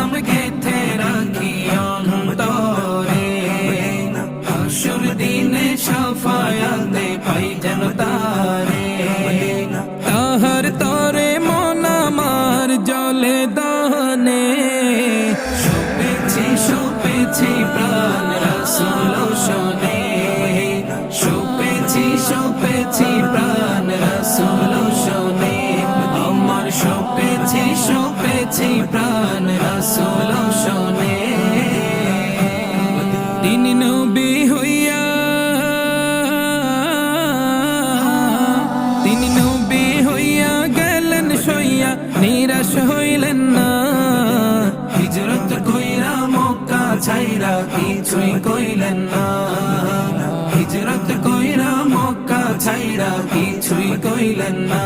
নাম গেথে রাখি অন্তরে, হাসুর দিনে শাফায়াতে পাই যেন তারে। তাহার তরে মন আমার জলে দানে, শোপেছি প্রাণ রাসূল শোনে, শোপেছি প্রাণ রাসূল শোনে, আমার শোপেছি প্রাণ রাসূল শোনে। তিনি নবী হইয়া, তিনি নবী হইয়া গেলেন সইয়া, নিরাশ হইলেন না, হিজরত কইরা মক্কা ছাইরা কিছুই কইলেন না, হিজরত কইরা মক্কা ছাইরা কিছুই কইলেন না।